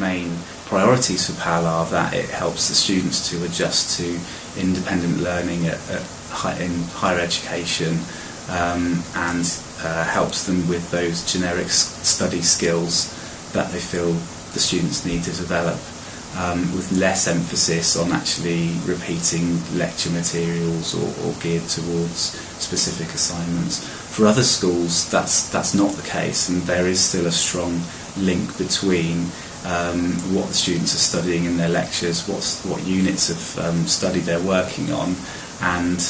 main priorities for PAL are that it helps the students to adjust to independent learning in higher education, and helps them with those generic study skills that they feel the students need to develop, with less emphasis on actually repeating lecture materials or geared towards specific assignments. For other schools, that's not the case, and there is still a strong link between what the students are studying in their lectures, what units of study they're working on, and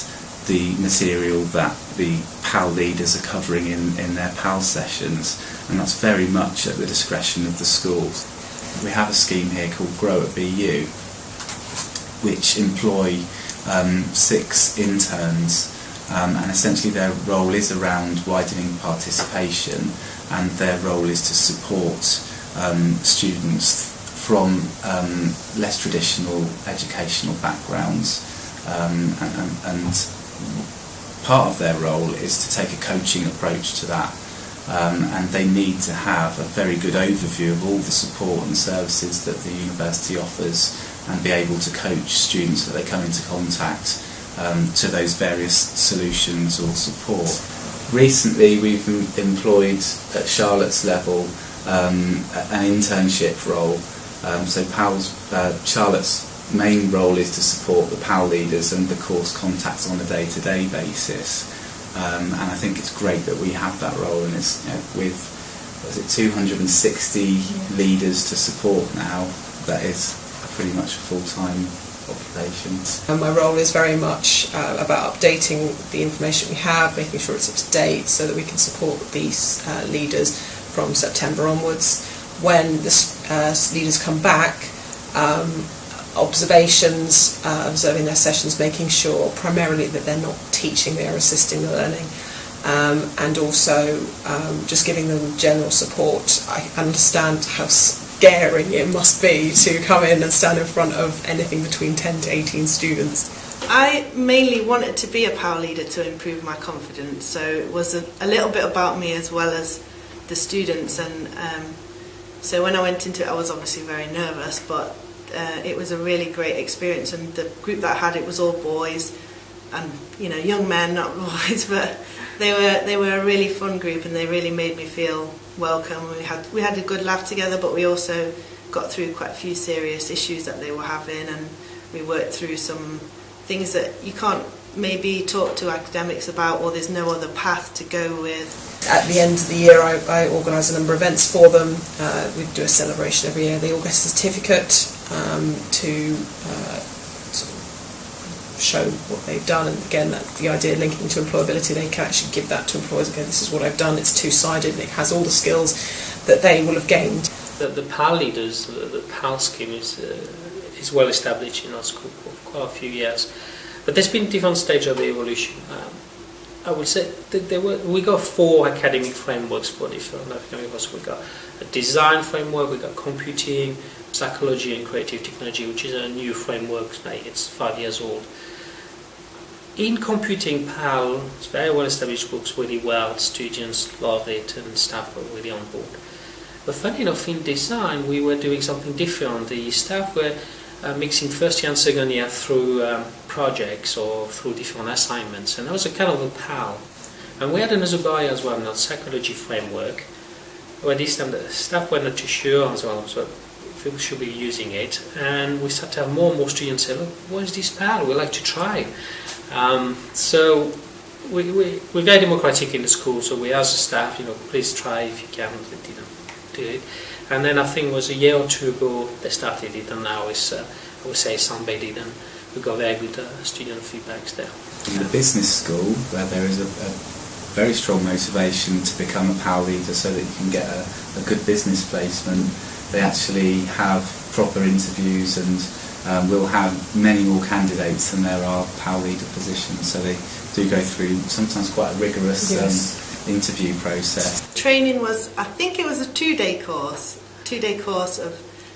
the material that the PAL leaders are covering in their PAL sessions, and that's very much at the discretion of the schools. We have a scheme here called Grow at BU, which employ 6 interns, and essentially their role is around widening participation, and their role is to support students from less traditional educational backgrounds, and part of their role is to take a coaching approach to that, and they need to have a very good overview of all the support and services that the university offers, and be able to coach students that they come into contact to those various solutions or support. Recently we've employed at Charlotte's level an internship role, so Charlotte's main role is to support the PAL leaders and the course contacts on a day-to-day basis, and I think it's great that we have that role, and it's, with 260 leaders to support now, that is pretty much a full-time occupation. And my role is very much about updating the information we have, making sure it's up to date so that we can support these leaders from September onwards. When the leaders come back, observations, observing their sessions, making sure primarily that they're not teaching, they're assisting the learning, and also just giving them general support. I understand how scary it must be to come in and stand in front of anything between 10 to 18 students. I mainly wanted to be a PAL leader to improve my confidence, so it was a little bit about me as well as the students, and so when I went into it I was obviously very nervous, but it was a really great experience, and the group that I had, it was all boys, and young men, not boys, but they were a really fun group, and they really made me feel welcome. We had a good laugh together, but we also got through quite a few serious issues that they were having, and we worked through some things that you can't maybe talk to academics about, or there's no other path to go with. At the end of the year I organise a number of events for them. We do a celebration every year. They all get a certificate to sort of show what they've done, and again that's the idea, linking to employability. They can actually give that to employers. Again, this is what I've done. It's two-sided, and it has all the skills that they will have gained. The PAL leaders, the PAL scheme is well established in our school for quite a few years, but there's been different stages of the evolution. I would say that we got 4 academic frameworks for different academics. We got a design framework, we got computing, psychology and creative technology, which is a new framework. It's 5 years old. In computing, PAL, it's very well established, works really well. Students love it and staff were really on board. But funny enough, in design we were doing something different. The staff were mixing first year and second year through projects or through different assignments, and that was a kind of a PAL. And we had another barrier as well, not psychology framework, where this time the staff were not too sure as well, so if we should be using it, and we started to have more and more students say, look, what is this PAL? We'd like to try. So we're very democratic in the school, so we asked the staff, please try if you can. They didn't do it. And then I think it was a year or 2 ago they started it, and now it's, I would say, sunbathing, and we got very good student feedbacks there. In the business school, where there is a very strong motivation to become a PAL leader so that you can get a good business placement, they actually have proper interviews, and will have many more candidates than there are PAL leader positions, so they do go through sometimes quite a rigorous interview process. Training was, I think it was a 2-day course of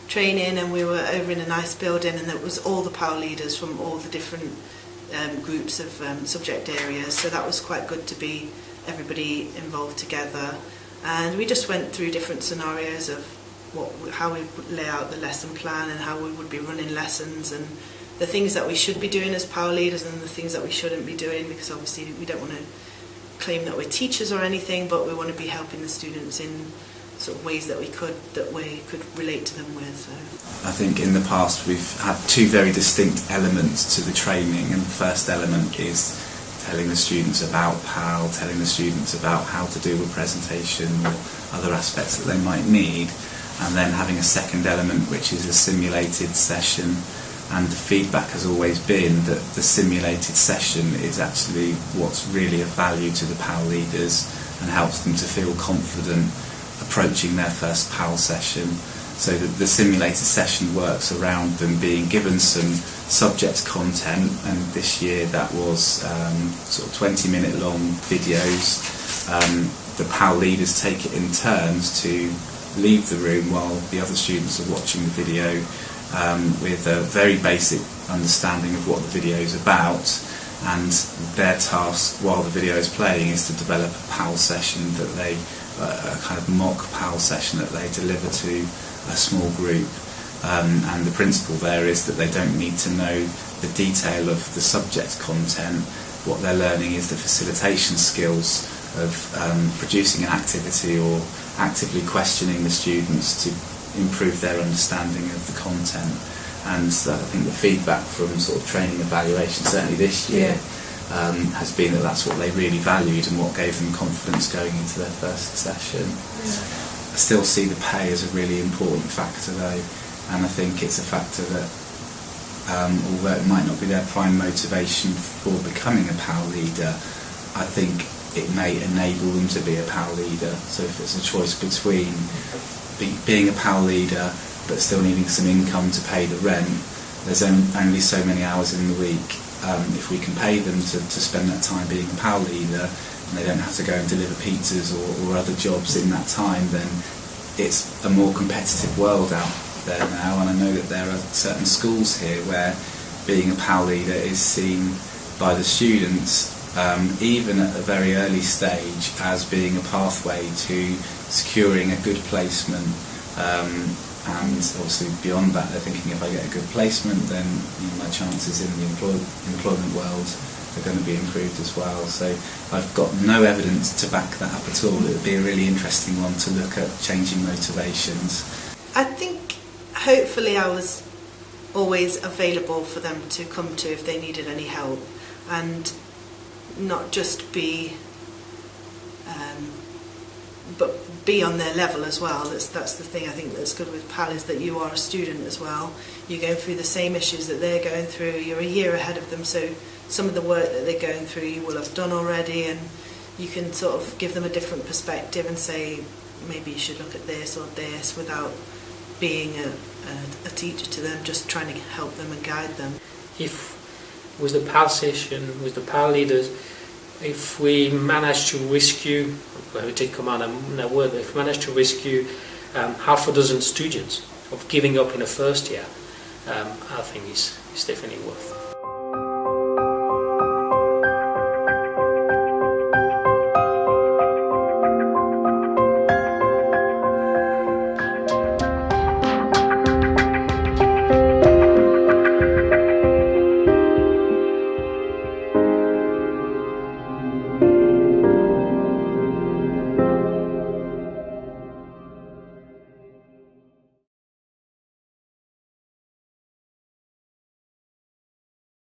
training, and we were over in a nice building, and it was all the PAL leaders from all the different groups of subject areas, so that was quite good to be everybody involved together, and we just went through different scenarios of how we would lay out the lesson plan and how we would be running lessons, and the things that we should be doing as power leaders and the things that we shouldn't be doing, because obviously we don't want to claim that we're teachers or anything, but we want to be helping the students in sort of ways that we could relate to them with. So. I think in the past we've had two very distinct elements to the training, and the first element is telling the students about PAL, telling the students about how to do a presentation or other aspects that they might need, and then having a second element which is a simulated session. And the feedback has always been that the simulated session is actually what's really of value to the PAL leaders and helps them to feel confident approaching their first PAL session. So that the simulated session works around them being given some subject content, and this year that was sort of 20-minute long videos. The PAL leaders take it in turns to leave the room while the other students are watching the video, with a very basic understanding of what the video is about, and their task while the video is playing is to develop a PAL session that they, a kind of mock PAL session that they deliver to a small group, and the principle there is that they don't need to know the detail of the subject content. What they're learning is the facilitation skills of producing an activity or actively questioning the students to improve their understanding of the content. And I think the feedback from sort of training evaluation, certainly this year, has been that that's what they really valued and what gave them confidence going into their first session. I still see the pay as a really important factor though, and I think it's a factor that although it might not be their prime motivation for becoming a PAL leader, I think it may enable them to be a PAL leader. So if it's a choice between being a PAL leader but still needing some income to pay the rent, there's only so many hours in the week. If we can pay them to spend that time being a PAL leader, and they don't have to go and deliver pizzas or other jobs in that time, then it's a more competitive world out there now. And I know that there are certain schools here where being a PAL leader is seen by the students, even at a very early stage, as being a pathway to securing a good placement, and obviously beyond that they're thinking, if I get a good placement, then my chances in the employment world are going to be improved as well. So I've got no evidence to back that up at all. It would be a really interesting one to look at changing motivations. I think hopefully I was always available for them to come to if they needed any help, and not just be but be on their level as well. That's the thing I think that's good with PAL, is that you are a student as well. You're going through the same issues that they're going through. You're a year ahead of them, so some of the work that they're going through you will have done already, and you can sort of give them a different perspective and say, maybe you should look at this or this, without being a teacher to them, just trying to help them and guide them. If with the PAL session, with the PAL leaders, if we manage to rescue, well, we take command on that word, if we manage to rescue half a dozen students of giving up in the first year, I think it's definitely worth it.